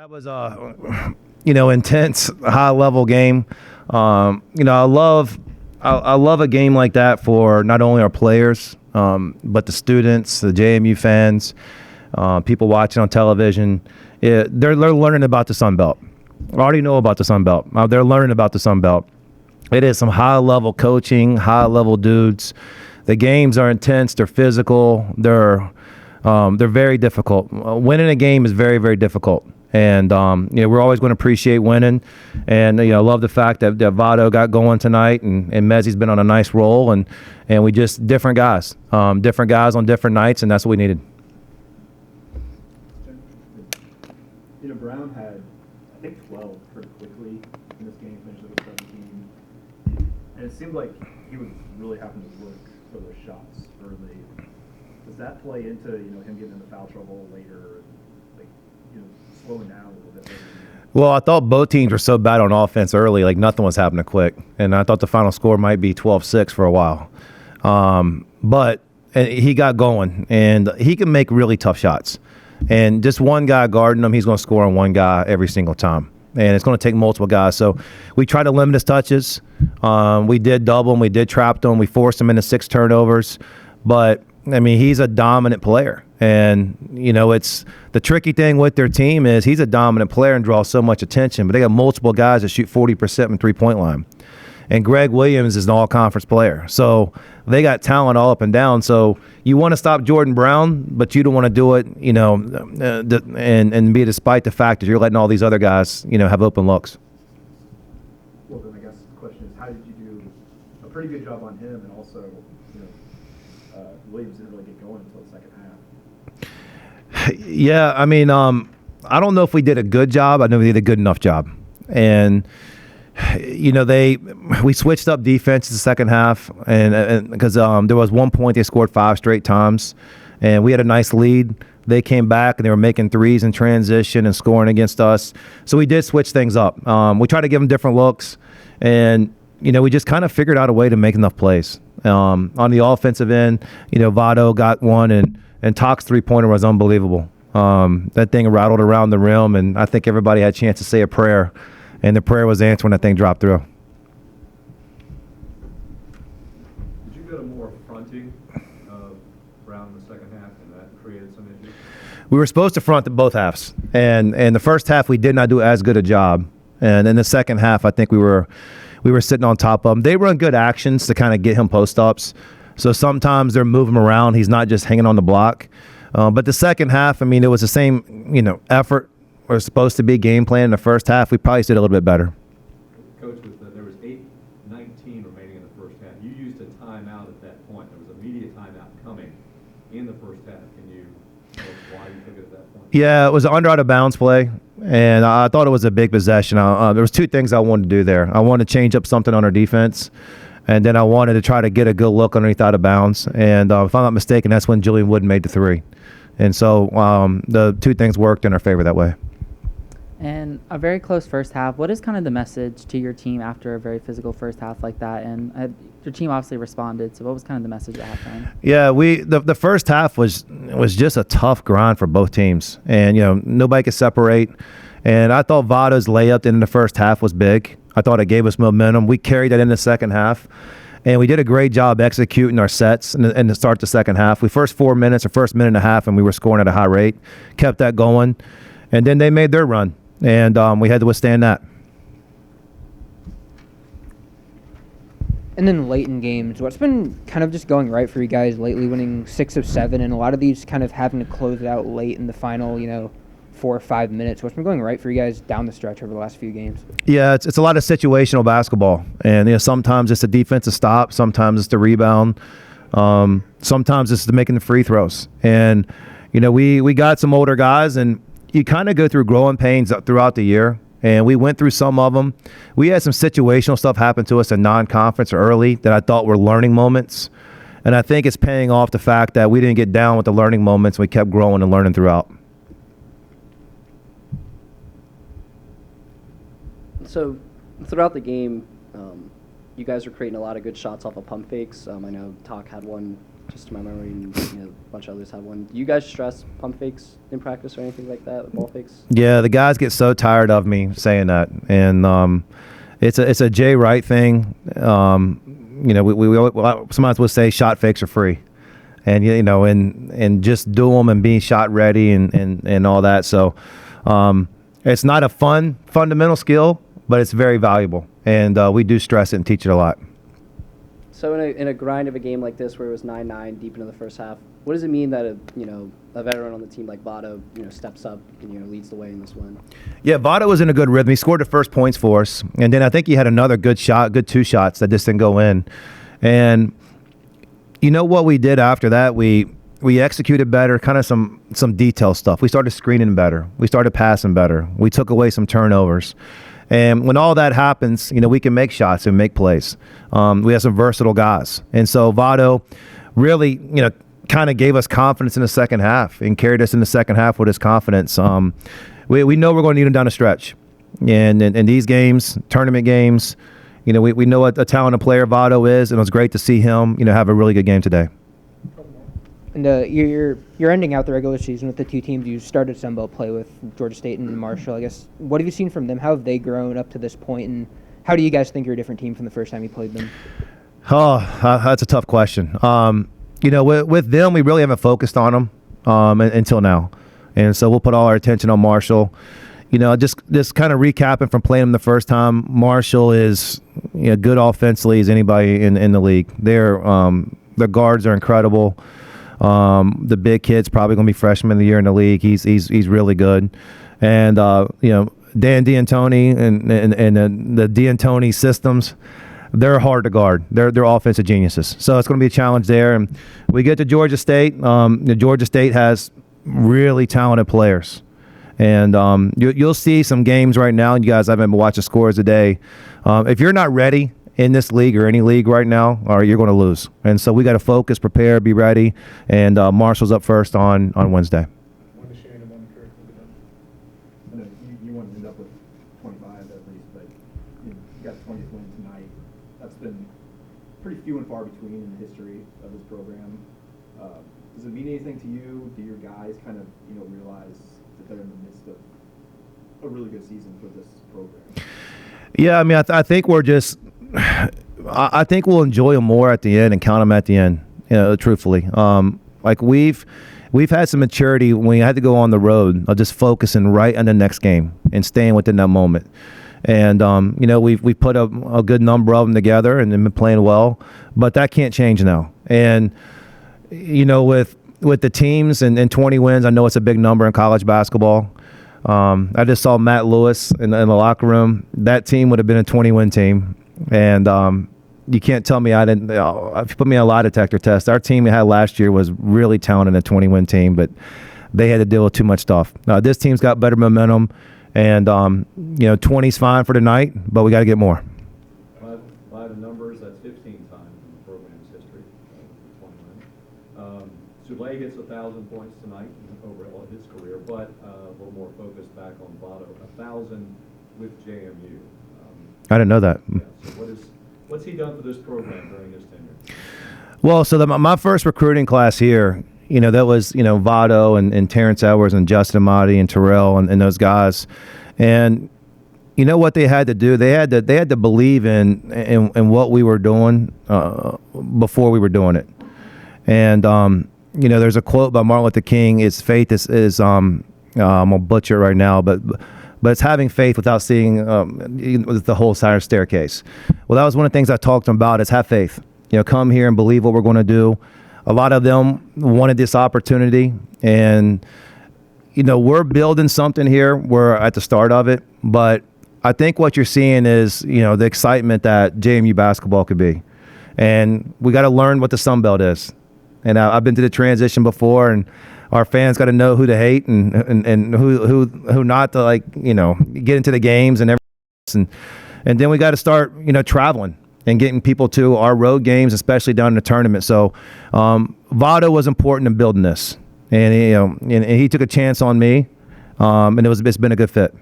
that was intense, high-level game. I love a game like that for not only our players, but the students, the JMU fans, people watching on television. They're learning about the Sun Belt. I already know about the Sun Belt. They're learning about the Sun Belt. It is some high-level coaching, high-level dudes. The games are intense. They're physical. They're very difficult. Winning a game is very, very difficult. And, we're always going to appreciate winning. And, I love the fact that Votto got going tonight and Mezzi's been on a nice roll. And we just different guys on different nights, and that's what we needed. Brown had, I think, 12 pretty quickly in this game, finished with 17. And it seemed like he was really having to work for those shots early. Does that play into, him getting into foul trouble later, slowing down a little bit later? Well, I thought both teams were so bad on offense early, like nothing was happening quick. And I thought the final score might be 12-6 for a while. But he got going, and he can make really tough shots. And just one guy guarding him, he's going to score on one guy every single time. And it's going to take multiple guys. So we try to limit his touches. We did double him. We did trap him. We forced him into 6 turnovers. But, he's a dominant player. And, it's the tricky thing with their team is he's a dominant player and draws so much attention. But they got multiple guys that shoot 40% from three-point line. And Greg Williams is an all-conference player. So they got talent all up and down. So you want to stop Jordan Brown, but you don't want to do it, and be despite the fact that you're letting all these other guys, have open looks. Well, then I guess the question is, how did you do a pretty good job on him, and also, Williams didn't really get going until the second half? Yeah, I don't know if we did a good job. I know we did a good enough job. And we switched up defense in the second half, and because there was one point they scored 5 straight times, and we had a nice lead. They came back and they were making threes in transition and scoring against us. So we did switch things up. We tried to give them different looks, and we just kind of figured out a way to make enough plays. On the offensive end, Votto got one, and Talk's three-pointer was unbelievable. That thing rattled around the rim, and I think everybody had a chance to say a prayer. And the prayer was answered when that thing dropped through. Did you go to more fronting of Brown in the second half, and that created some issues? We were supposed to front both halves. And the first half, we did not do as good a job. And in the second half, I think we were sitting on top of him. They run good actions to kind of get him post-ups. So sometimes they're moving him around. He's not just hanging on the block. But the second half, it was the same, effort. We're supposed to be game plan in the first half. We probably did a little bit better. Coach, there was 8:19 remaining in the first half. You used a timeout at that point. There was a media timeout coming in the first half. Can you tell us why you took it at that point? Yeah, it was an under out of bounds play, and I thought it was a big possession. There was 2 things I wanted to do there. I wanted to change up something on our defense, and then I wanted to try to get a good look underneath out of bounds. And if I'm not mistaken, that's when Julian Wood made the 3. And so the 2 things worked in our favor that way. And a very close first half. What is kind of the message to your team after a very physical first half like that? And your team obviously responded. So what was kind of the message at halftime? Yeah, the first half was just a tough grind for both teams, and nobody could separate. And I thought Votto's layup in the first half was big. I thought it gave us momentum. We carried that in the second half, and we did a great job executing our sets and to start the second half. We first 4 minutes or first minute and a half, and we were scoring at a high rate. Kept that going, and then they made their run. And we had to withstand that. And then late in games, what's been kind of just going right for you guys lately, winning 6 of 7, and a lot of these kind of having to close it out late in the final, 4 or 5 minutes. What's been going right for you guys down the stretch over the last few games? Yeah, it's a lot of situational basketball. And sometimes it's a defensive stop, sometimes it's the rebound, sometimes it's the making the free throws. And, we got some older guys, and you kind of go through growing pains throughout the year, and we went through some of them. We had some situational stuff happen to us in non-conference or early that I thought were learning moments, and I think it's paying off the fact that we didn't get down with the learning moments. We kept growing and learning throughout. So throughout the game, you guys were creating a lot of good shots off of pump fakes. I know Talk had one just to my memory, and a bunch of others have one. Do you guys stress pump fakes in practice or anything like that, ball fakes? Yeah, the guys get so tired of me saying that, and it's a Jay Wright thing. We sometimes we'll say shot fakes are free, and and just do them and being shot ready and all that. So it's not a fun fundamental skill, but it's very valuable, and we do stress it and teach it a lot. So in a grind of a game like this, where it was 9-9 deep into the first half, what does it mean that a veteran on the team like Votto steps up and leads the way in this win? Yeah, Votto was in a good rhythm. He scored the first points for us, and then I think he had another good two shots that just didn't go in. And what we did after that, we executed better, kind of some detail stuff. We started screening better. We started passing better. We took away some turnovers. And when all that happens, we can make shots and make plays. We have some versatile guys. And so Votto really, kind of gave us confidence in the second half and carried us in the second half with his confidence. We know we're going to need him down the stretch. And in these games, tournament games, we know what a talented player Votto is, and it was great to see him, have a really good game today. And you're ending out the regular season with the two teams you started Sunbelt play with, Georgia State and Marshall. I guess, what have you seen from them? How have they grown up to this point, and how do you guys think you're a different team from the first time you played them? Oh, that's a tough question. With them, we really haven't focused on them until now, and so we'll put all our attention on Marshall. Just kind of recapping from playing them the first time. Marshall is good offensively as anybody in the league. Their guards are incredible. The big kid's probably going to be freshman of the year in the league. He's really good, and Dan D'Antoni and the D'Antoni systems, they're hard to guard. They're offensive geniuses. So it's going to be a challenge there. And we get to Georgia State. Georgia State has really talented players, and you'll see some games right now. And you guys haven't been watching scores today. If you're not ready in this league or any league right now, or you're going to lose. And so we got to focus, prepare, be ready. And Marshall's up first on Wednesday. I know you want to end up with 25 at least, but you got 20th win tonight. That's been pretty few and far between in the history of this program. Does it mean anything to you? Do your guys kind of realize that they're in the midst of a really good season for this program? Yeah, I mean, I think we're just. I think we'll enjoy them more at the end and count them at the end. Truthfully, like we've had some maturity when we had to go on the road of just focusing right on the next game and staying within that moment. And we've put a good number of them together and been playing well, but that can't change now. And with the teams and 20 wins, I know it's a big number in college basketball. I just saw Matt Lewis in the locker room. That team would have been a 20-win team. And you can't tell me I didn't. If you put me on a lie detector test, our team we had last year was really talented, a 20-win team, but they had to deal with too much stuff. This team's got better momentum, and 20's fine for tonight, but we got to get more. By the numbers, that's 15 times in the program's history, 20 wins. Souley gets 1,000 points tonight overall his career, but a little more focused back on Votto, 1,000 with JMU. I didn't know that. Yeah, so what's he done for this program during his tenure? Well, so my first recruiting class here, that was, Votto and Terrence Edwards and Justin Amati and Terrell and those guys. And what they had to do? They had to believe in what we were doing before we were doing it. And, there's a quote by Martin Luther King, "It's faith is I'm going to butcher it right now, but it's having faith without seeing the whole entire staircase." Well, that was one of the things I talked to them about is have faith. Come here and believe what we're going to do. A lot of them wanted this opportunity, and we're building something here. We're at the start of it, but I think what you're seeing is the excitement that JMU basketball could be, and we got to learn what the Sun Belt is. And I've been through the transition before, and our fans got to know who to hate and who not to get into the games and everything. And then we got to start traveling and getting people to our road games, especially down in the tournament. So Votto was important in building this, and he took a chance on me, and it's been a good fit.